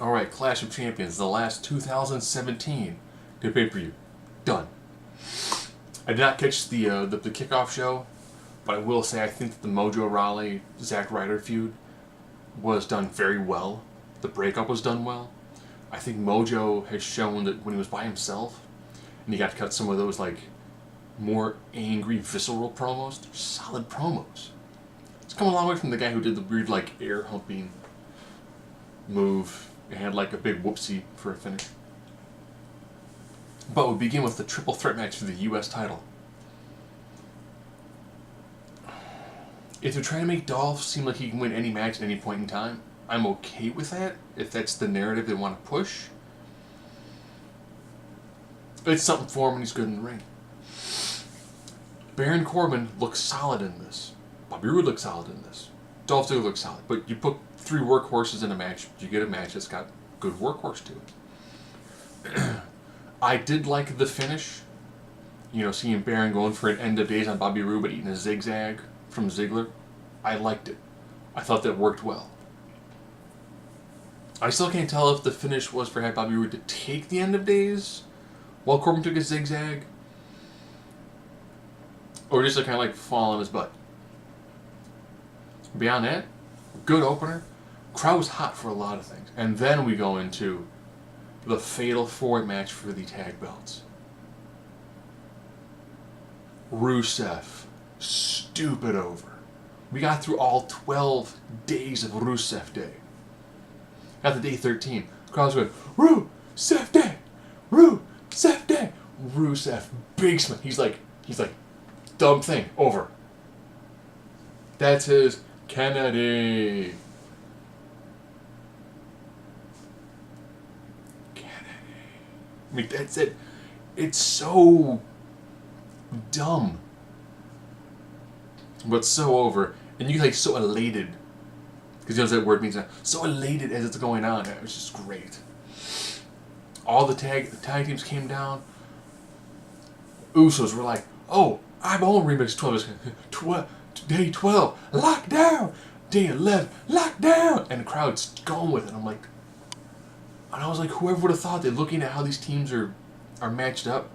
Alright, Clash of Champions, the last 2017 pay-per-view. Done. I did not catch the kickoff show, but I will say I think that the Mojo Rawley Zack Ryder feud was done very well. The breakup was done well. I think Mojo has shown that when he was by himself, and he got to cut some of those like more angry, visceral promos, they're solid promos. It's come a long way from the guy who did the weird like air humping move and had like a big whoopsie for a finish. But we'll begin with the triple threat match for the US title. If they're trying to make Dolph seem like he can win any match at any point in time, I'm okay with that, if that's the narrative they want to push. It's something for him and he's good in the ring. Baron Corbin looks solid in this. Bobby Roode looks solid in this. Dolph Ziggler looks solid. But you put three workhorses in a match, you get a match that's got good workhorse to it. I did like the finish. You know, seeing Baron going for an end of days on Bobby Roode but eating a zigzag from Ziggler. I liked it. I thought that worked well. I still can't tell if the finish was for Bobby Roode to take the end of days while Corbin took a zigzag, or just to kind of like fall on his butt. Beyond that, good opener. Crowd was hot for a lot of things. And then we go into the fatal four match for the tag belts. Rusev, stupid over. We got through all 12 days of Rusev Day. Got to day 13. Crowd's going, Rusev Day! Rusev Day! Rusev, big smile. He's like, dumb thing, over. That's his Kennedy. I mean, that's it. It's so dumb, but so over. And you like so elated, because you know what that word means now. So elated as it's going on. It was just great. All the tag teams came down. Usos were like, oh, I'm on Remix 12. Day 12, lock down. Day 11, lock down. And the crowd's going with it. And I was like, whoever would have thought that looking at how these teams are matched up,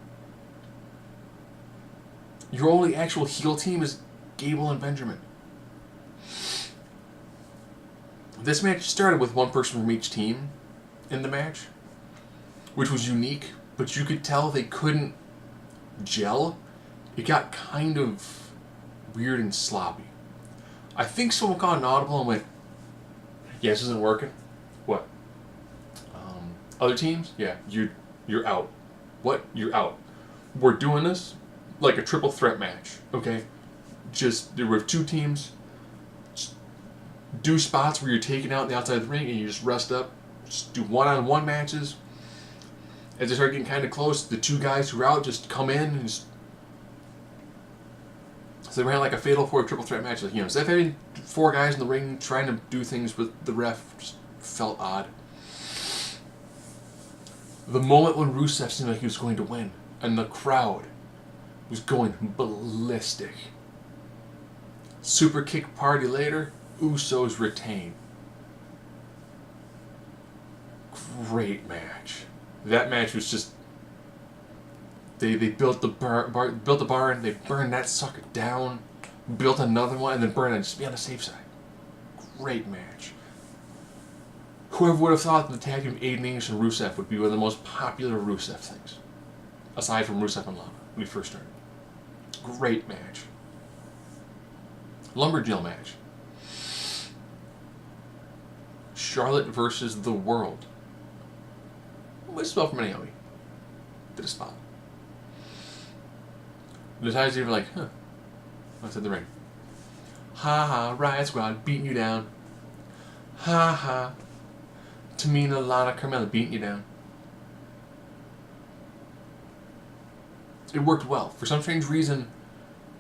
your only actual heel team is Gable and Benjamin. This match started with one person from each team in the match, which was unique, but you could tell they couldn't gel. It got kind of weird and sloppy. I think someone got an audible and went, yeah, this isn't working. What? Other teams? Yeah, you're out. What? You're out. We're doing this like a triple threat match, okay? Just, there were two teams. Just do spots where you're taken out on the outside of the ring and you just rest up. Just do one-on-one matches. As they start getting kind of close, the two guys who are out just come in and just... So they ran like a fatal four triple threat match. Like, you know, instead of having four guys in the ring trying to do things with the ref, just felt odd. The moment when Rusev seemed like he was going to win, and the crowd was going ballistic. Super kick party later, Usos retain. Great match. That match was just... They built the barn, they burned that sucker down, built another one, and then burned it just to be on the safe side. Great match. Whoever would have thought that the tag team of Aiden English and Rusev would be one of the most popular Rusev things, aside from Rusev and Lana when we first started. Great match. Lumberjill match. Charlotte versus the World. Let's spell from Naomi. Did a spot. The times they were like, huh. What's in the ring? Ha ha, Riot Squad beating you down. Ha ha. Tamina, Lana, Carmella beating you down. It worked well. For some strange reason,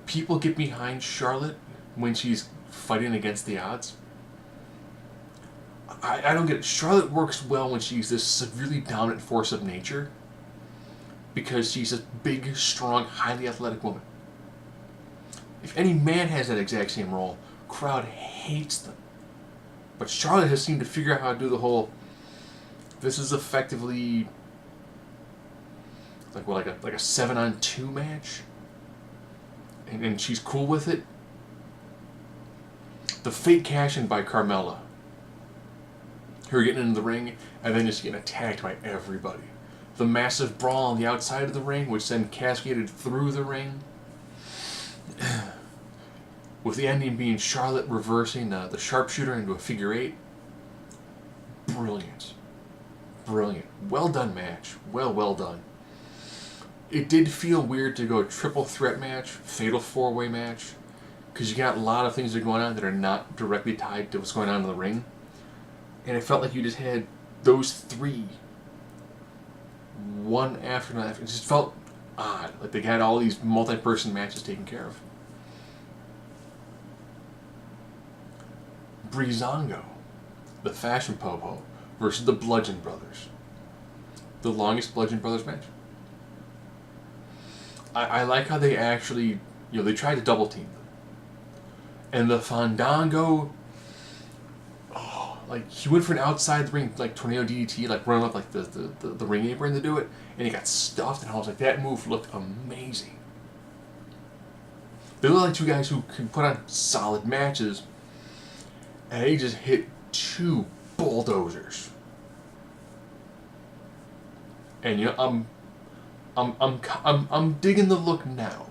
people get behind Charlotte when she's fighting against the odds. I don't get it. Charlotte works well when she's this severely dominant force of nature, because she's a big, strong, highly athletic woman. If any man has that exact same role, crowd hates them. But Charlotte has seemed to figure out how to do the whole, this is effectively like what, like a 7-on-2 match, and she's cool with it. The fake cash in by Carmella, her getting into the ring and then just getting attacked by everybody. The massive brawl on the outside of the ring, which then cascaded through the ring. With the ending being Charlotte reversing the sharpshooter into a figure 8. Brilliant. Brilliant. Well done match. Well done. It did feel weird to go triple threat match, fatal 4-way match, because you got a lot of things that are going on that are not directly tied to what's going on in the ring. And it felt like you just had those 3, one after another. It just felt odd. Like they had all these multi-person matches taken care of. Breezango, the Fashion Popo, versus the Bludgeon Brothers. The longest Bludgeon Brothers match. I like how they actually, they tried to double team them. And the Fandango, like he went for an outside the ring, like tornado DDT, like running up like the ring apron to do it, and he got stuffed, and I was like, that move looked amazing. They look like 2 guys who can put on solid matches, and they just hit 2 bulldozers. And I'm digging the look now.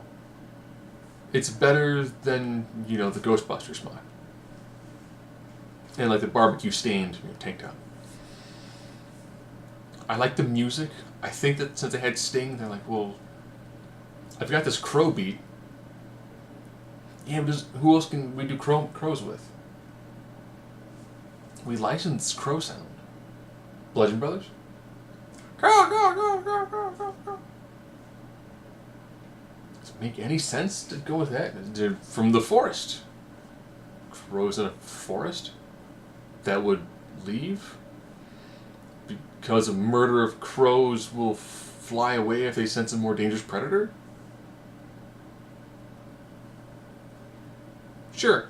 It's better than the Ghostbusters spot. And like the barbecue stained tank top. I like the music. I think that since they had Sting, they're like, well, I've got this crow beat. Yeah, but who else can we do crows with? We license crow sound. Bludgeon Brothers? Crow. Does it make any sense to go with that? They're from the forest. Crows in a forest? That would leave? Because a murder of crows will fly away if they sense a more dangerous predator? Sure.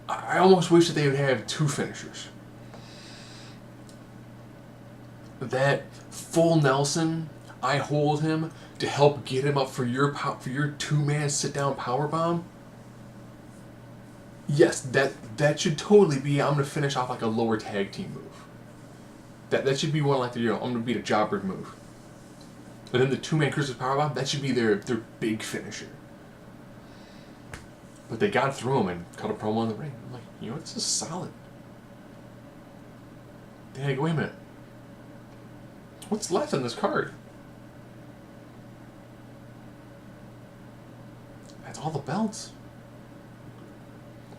I almost wish that they would have 2 finishers. That full Nelson, I hold him to help get him up for your 2-man sit-down powerbomb. Yes, that should totally be, I'm going to finish off like a lower tag team move. That should be one like I'm going to beat a jobber move. And then the 2-man Christmas powerbomb, that should be their big finisher. But they got through him and cut a promo on the ring. I'm like, this is solid. Dang, wait a minute. What's left on this card? That's all the belts.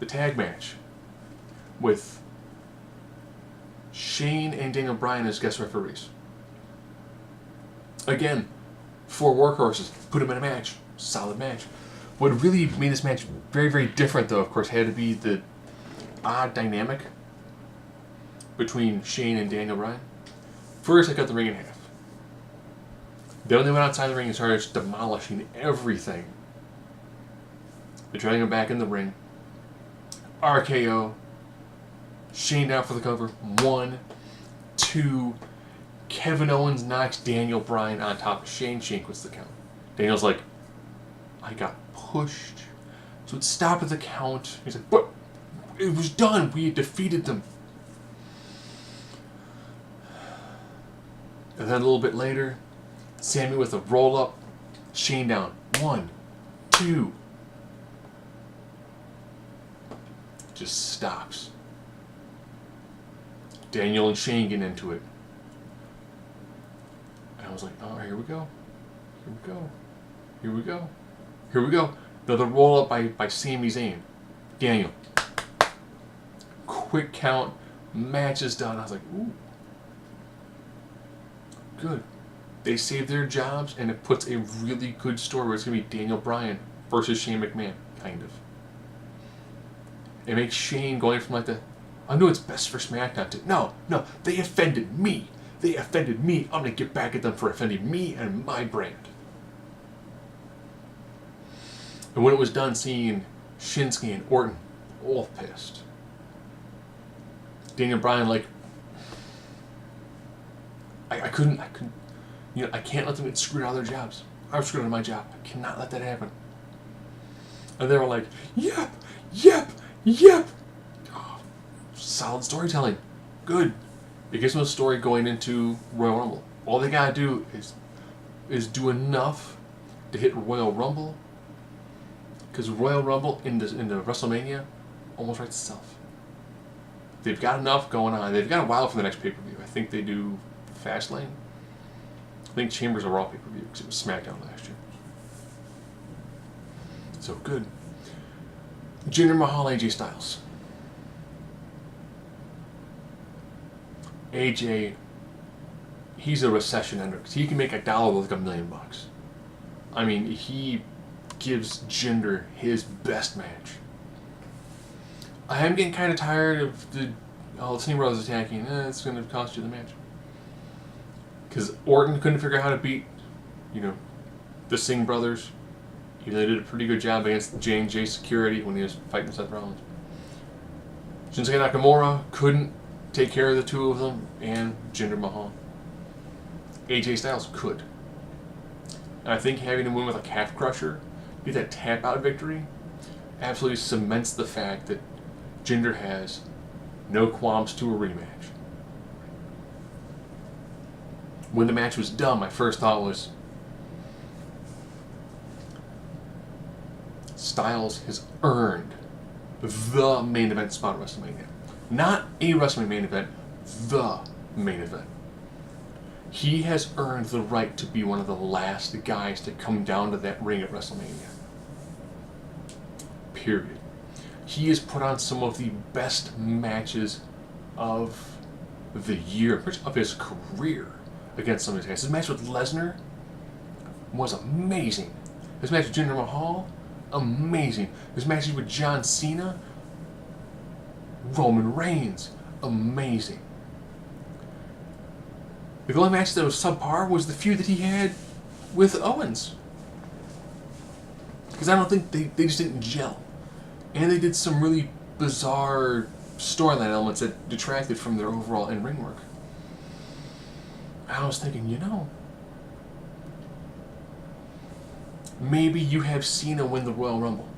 The tag match with Shane and Daniel Bryan as guest referees. Again, 4 workhorses. Put them in a match. Solid match. What really made this match very, very different, though, of course, had to be the odd dynamic between Shane and Daniel Bryan. First, I cut the ring in half. Then they went outside the ring and started demolishing everything. They're trying to go back in the ring. RKO. Shane down for the cover. 1, 2. Kevin Owens knocks Daniel Bryan on top of Shane. Shane quits the count. Daniel's like, I got pushed. So it stopped at the count. He's like, but it was done. We had defeated them. And then a little bit later, Sammy with a roll up. Shane down. 1, 2. Just stops. Daniel and Shane get into it. And I was like, oh, here we go. Here we go. Here we go. Here we go. Another roll up by Sami Zayn. Daniel. Quick count. Match is done. I was like, ooh. Good. They saved their jobs, and it puts a really good story where it's going to be Daniel Bryan versus Shane McMahon, kind of. It makes Shane going from like I know it's best for SmackDown to, no, they offended me. They offended me. I'm going to get back at them for offending me and my brand. And when it was done, seeing Shinsuke and Orton both pissed. Daniel Bryan, like, I couldn't, I can't let them get screwed out of their jobs. I'm screwed out of my job. I cannot let that happen. And they were like, yep, yep, yep. Oh, solid storytelling. Good. It gives them a story going into Royal Rumble. All they gotta do is do enough to hit Royal Rumble, because Royal Rumble into WrestleMania almost writes itself. They've got enough going on. They've got a while for the next pay-per-view. I think they do Fastlane. I think Chambers a Raw pay-per-view because it was SmackDown last year. So good. Jinder Mahal, AJ Styles. AJ, he's a recession ender because he can make $1 look like $1 million. I mean, he gives Jinder his best match. I am getting kind of tired of the Singh Brothers attacking. It's going to cost you the match. Because Orton couldn't figure out how to beat, the Singh Brothers. Even though they did a pretty good job against J&J Security when he was fighting Seth Rollins. Shinsuke Nakamura couldn't take care of the two of them, and Jinder Mahal. AJ Styles could. And I think having him win with a calf crusher, get that tap out victory, absolutely cements the fact that Jinder has no qualms to a rematch. When the match was done, my first thought was, Styles has earned the main event spot at WrestleMania. Not a WrestleMania main event, the main event. He has earned the right to be one of the last guys to come down to that ring at WrestleMania. Period. He has put on some of the best matches of the year, of his career, against some of these guys. His match with Lesnar was amazing. His match with Jinder Mahal, amazing. His matches with John Cena, Roman Reigns, amazing. The only match that was subpar was the feud that he had with Owens. Because I don't think they just didn't gel. And they did some really bizarre storyline elements that detracted from their overall in-ring work. I was thinking, maybe you have Cena win the Royal Rumble.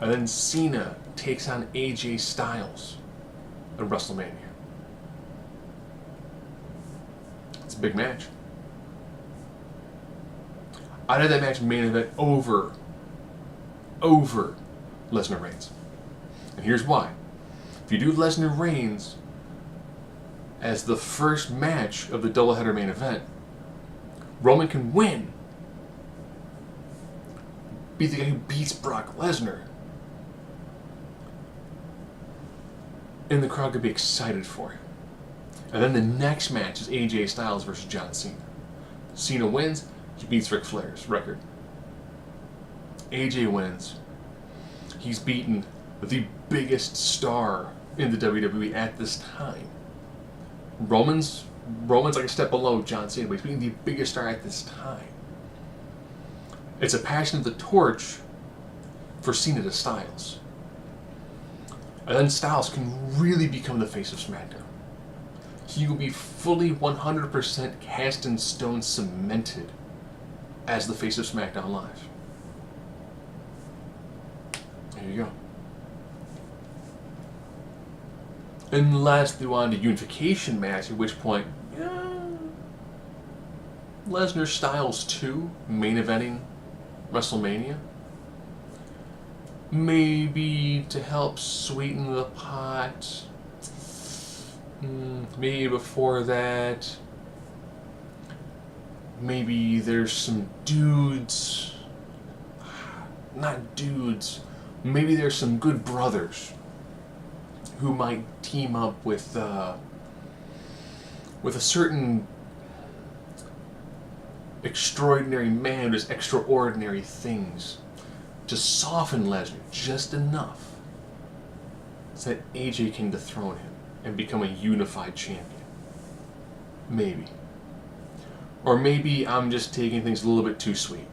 And then Cena takes on AJ Styles at WrestleMania. It's a big match. I'd have that match main event over Lesnar Reigns. And here's why. If you do Lesnar Reigns as the first match of the doubleheader main event, Roman can win. Be the guy who beats Brock Lesnar. And the crowd could be excited for him. And then the next match is AJ Styles versus John Cena. Cena wins, he beats Ric Flair's record. AJ wins. He's beaten the biggest star in the WWE at this time. Roman's like a step below John Cena, but he's beating the biggest star at this time. It's a passing of the torch for Cena to Styles. And then Styles can really become the face of SmackDown. He will be fully 100% cast in stone, cemented as the face of SmackDown Live. There you go. Unless they wanted a unification match, at which point, Lesnar Styles 2 main eventing WrestleMania. Maybe to help sweeten the pot. Maybe before that. Maybe there's some dudes. Not dudes. Maybe there's some good brothers who might team up with a certain extraordinary man who does extraordinary things to soften Lesnar just enough so that AJ can dethrone him and become a unified champion. Maybe. Or maybe I'm just taking things a little bit too sweet.